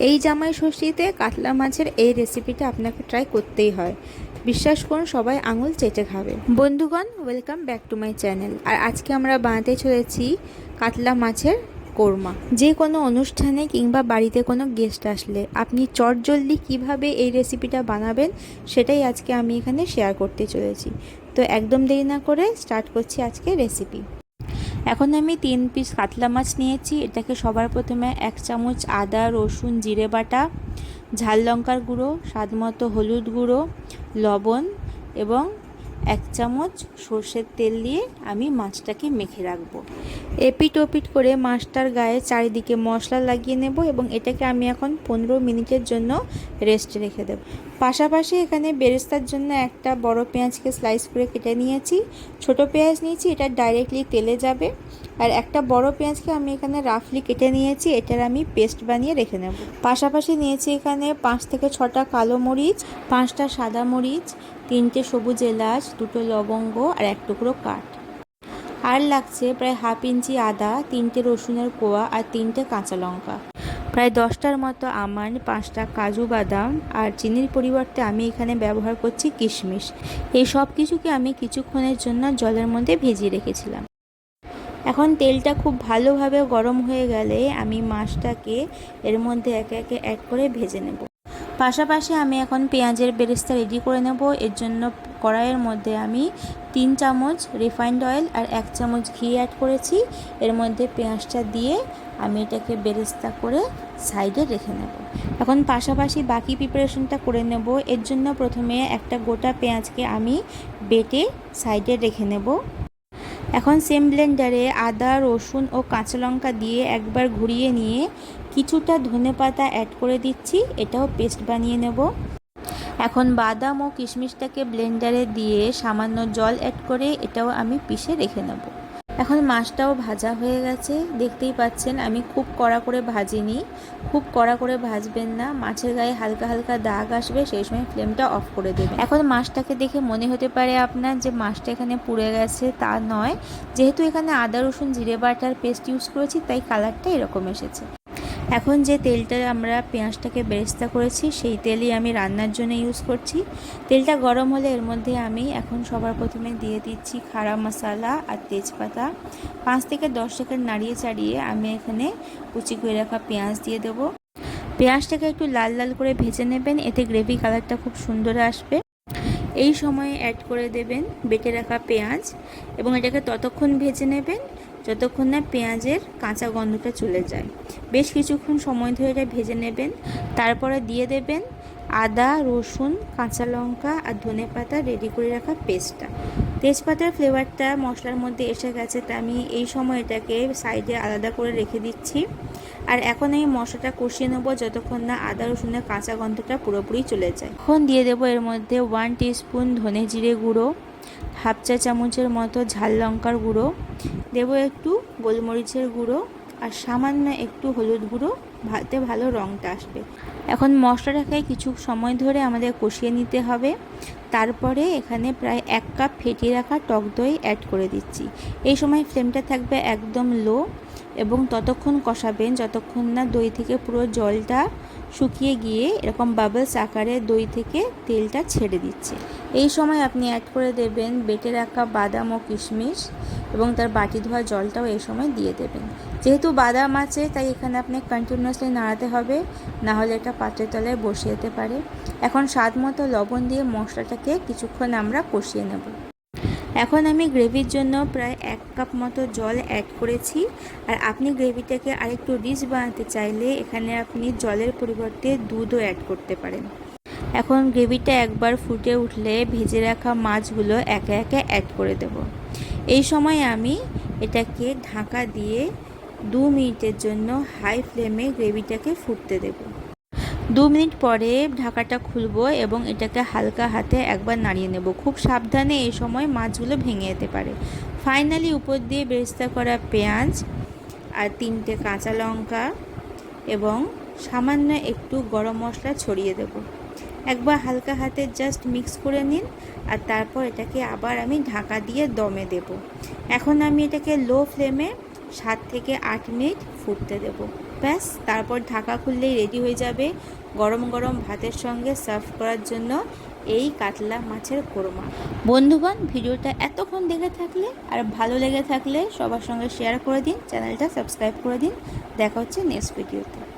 এই জামাই ষষ্ঠীতে কাতলা মাছের এই রেসিপিটা আপনাকে ট্রাই করতেই হয়। বিশ্বাস করুন, সবাই আঙুল চেটে খাবে। বন্ধুগণ, welcome back to my channel. আর আজকে আমরা বানাতে চলেছি কাতলা মাছের কোরমা। যে কোনো অনুষ্ঠানে কিংবা বাড়িতে কোনো গেস্ট আসলে আপনি চটজলদি কিভাবে এই রেসিপিটা বানাবেন সেটাই আজকে আমি এখানে শেয়ার করতে চলেছি। তো একদম দেরি না করে স্টার্ট করছি আজকে রেসিপি। এখন আমি 3 পিস কাতলা মাছ নিয়েছি। এটাকে সবার প্রথমে 1 চামচ আদা রসুন জিরে বাটা, ঝাল লঙ্কার গুঁড়ো, স্বাদমতো হলুদ গুঁড়ো, লবণ এবং 1 চামচ সর্ষের তেল দিয়ে আমি মাছটাকে মেখে রাখবো। এপিট ওপিট করে মাছটার গায়ে চারিদিকে মশলা লাগিয়ে নেব এবং এটাকে আমি এখন 15 মিনিটের জন্য রেস্টে রেখে দেব। পাশাপাশি এখানে বেরেস্তার জন্য একটা বড় পেঁয়াজকে স্লাইস করে কেটে নিয়েছি। ছোট পেঁয়াজ নিয়েছি, এটা ডাইরেক্টলি তেলে যাবে। আর একটা বড় পেঁয়াজকে আমি এখানে রাফলি কেটে নিয়েছি, এটার আমি পেস্ট বানিয়ে রেখে নেব। পাশাপাশি নিয়েছি এখানে 5 থেকে 6টা কালো মরিচ, 5টা সাদা মরিচ, 3টে সবুজ এলাচ, 2টো লবঙ্গ আর 1 টুকরো কাঠ। আর লাগছে প্রায় হাফ ইঞ্চি আদা, 3টে রসুনের কোয়া আর 3টে কাঁচা লঙ্কা, প্রায় 10টার মতো আমন্ড, 5টা কাজু বাদাম আর চিনির পরিবর্তে আমি এখানে ব্যবহার করছি কিশমিশ। এই সব কিছুকে আমি কিছুক্ষণের জন্য জলের মধ্যে ভিজিয়ে রেখেছিলাম। এখন তেলটা খুব ভালোভাবে গরম হয়ে গেলে আমি মাছটাকে এর মধ্যে একে একে অ্যাড করে ভেজে নেব। পাশাপাশি আমি এখন পেঁয়াজের বেরেস্তা রেডি করে নেব। এর জন্য কড়াইয়ের মধ্যে আমি 3 চামচ রিফাইন্ড অয়েল আর 1 চামচ ঘি অ্যাড করেছি। এর মধ্যে পেঁয়াজটা দিয়ে আমি এটাকে বেরেস্তা করে সাইডে রেখে নেব। এখন পাশাপাশি বাকি প্রিপারেশনটা করে নেব। এর জন্য প্রথমে একটা গোটা পেঁয়াজকে আমি বেটে সাইডে রেখে নেব। এখন সেম ব্লেন্ডারে আদা রসুন ও কাঁচা লঙ্কা দিয়ে একবার ঘুরিয়ে নিয়ে কিছুটা ধনেপাতা অ্যাড করে দিচ্ছি, এটাও পেস্ট বানিয়ে নেব। এখন বাদাম ও কিশমিশটাকে ব্লেন্ডারে দিয়ে সামান্য জল অ্যাড করে এটাও আমি পিষে রেখে নেব। এখন মাছটাও ভাজা হয়ে গেছে, দেখতেই পাচ্ছেন আমি খুব কড়া করে ভাজিনি। খুব কড়া করে ভাজবেন না, মাছের গায়ে হালকা হালকা দাগ আসবে, সেই সময় ফ্লেমটা অফ করে দেবেন। এখন মাছটাকে দেখে মনে হতে পারে আপনার যে মাছটা এখানে পুড়ে গেছে, তা নয়। যেহেতু এখানে আদা রসুন জিরে বাটার পেস্ট ইউজ করেছি তাই কালারটা এরকম এসেছে। এখন যে তেলটা আমরা পেঁয়াজটাকে বেরেস্তা করেছি সেই তেলই আমি রান্নার জন্য ইউজ করছি। তেলটা গরম হলে এর মধ্যে আমি এখন সবার প্রথমে দিয়ে দিচ্ছি খাড়া মশলা আর তেজপাতা। 5 থেকে 10 সেকেন্ড নাড়িয়ে চাড়িয়ে আমি এখানে কুচি করে রাখা পেঁয়াজ দিয়ে দেবো। পেঁয়াজটাকে একটু লাল লাল করে ভেজে নেবেন, এতে গ্রেভি কালারটা খুব সুন্দর আসবে। এই সময়ে অ্যাড করে দেবেন বেটে রাখা পেঁয়াজ এবং এটাকে ততক্ষণ ভেজে নেবেন যতক্ষণ না পেঁয়াজের কাঁচা গন্ধটা চলে যায়। বেশ কিছুক্ষণ সময় ধরে এটা ভেজে নেবেন। তারপরে দিয়ে দেবেন আদা রসুন কাঁচা লঙ্কা আর ধনেপাতা রেডি করে রাখা পেস্টটা। তেজপাতার ফ্লেভারটা মশলার মধ্যে এসে গেছে, তা আমি এই সময় এটাকে সাইডে আলাদা করে রেখে দিচ্ছি। আর এখন আমি মশলাটা কষিয়ে নেব যতক্ষণ না আদা রসুনের কাঁচা গন্ধটা পুরোপুরি চলে যায়। এখন দিয়ে দেবো এর মধ্যে 1 টিস্পুন ধনে জিরে গুঁড়ো, হাফ চা চামচের মতো ঝাল লঙ্কার গুঁড়ো, দেবো একটু গোলমরিচের গুঁড়ো আর সামান্য একটু হলুদ গুঁড়ো, ভাতে ভালো রঙটা আসবে। এখন মশলাটাকে কিছু সময় ধরে আমাদের কষিয়ে নিতে হবে। তারপরে এখানে প্রায় 1 কাপ ফেটিয়ে রাখা টক দই অ্যাড করে দিচ্ছি। এই সময় ফ্লেমটা থাকবে একদম লো এবং ততক্ষণ কষাবেন যতক্ষণ না দই থেকে পুরো জলটা শুকিয়ে গিয়ে এরকম বাবলস আকারে দই থেকে তেলটা ছেড়ে দিচ্ছে। এই সময় আপনি অ্যাড করে দেবেন বেটে রাখা বাদাম ও কিশমিশ এবং তার বাটি ধোয়া জলটাও এই সময় দিয়ে দেবেন। যেহেতু বাদাম আছে তাই এখানে আপনি কন্টিনিউয়াসলি নাড়াতে হবে, না হলে এটা পাত্রের তলায় বসে যেতে পারে। এখন স্বাদ মতো লবণ দিয়ে মশলাটাকে কিছুক্ষণ আমরা কষিয়ে নেব। এখন আমি গ্রেভির জন্য প্রায় 1 কাপ মতো জল অ্যাড করেছি। আর আপনি গ্রেভিটাকে আরেকটু রিচ বানাতে চাইলে এখানে আপনি জলের পরিবর্তে দুধও অ্যাড করতে পারেন। এখন গ্রেভিটা একবার ফুটে উঠলে ভেজে রাখা মাছগুলো একে একে অ্যাড করে দেব। এই সময় আমি এটাকে ঢাকা দিয়ে 2 মিনিটের জন্য হাই ফ্লেমে গ্রেভিটাকে ফুটতে দেব। 2 মিনিট পরে ঢাকাটা খুলবো এবং এটাকে হালকা হাতে একবার নাড়িয়ে নেব। খুব সাবধানে, এই সময় মাছগুলো ভেঙে যেতে পারে। ফাইনালি উপর দিয়ে বেরেস্তা করা পেঁয়াজ আর 3টে কাঁচা লঙ্কা এবং সামান্য একটু গরম মশলা ছড়িয়ে দেব। একবার হালকা হাতে জাস্ট মিক্স করে নিন আর তারপর এটাকে আবার আমি ঢাকা দিয়ে দমে দেব। এখন আমি এটাকে লো ফ্লেমে 7 থেকে 8 মিনিট ফুটতে দেব। ব্যাস তারপর ঢাকা খুললেই রেডি হয়ে যাবে গরম গরম ভাতের সঙ্গে সার্ভ করার জন্য এই কাতলা মাছের কোরমা। বন্ধুগণ, ভিডিওটা এতক্ষণ দেখে থাকলে আর ভালো লেগে থাকলে সবার সঙ্গে শেয়ার করে দিন, চ্যানেলটা সাবস্ক্রাইব করে দিন। দেখা হচ্ছে নেক্সট ভিডিওতে।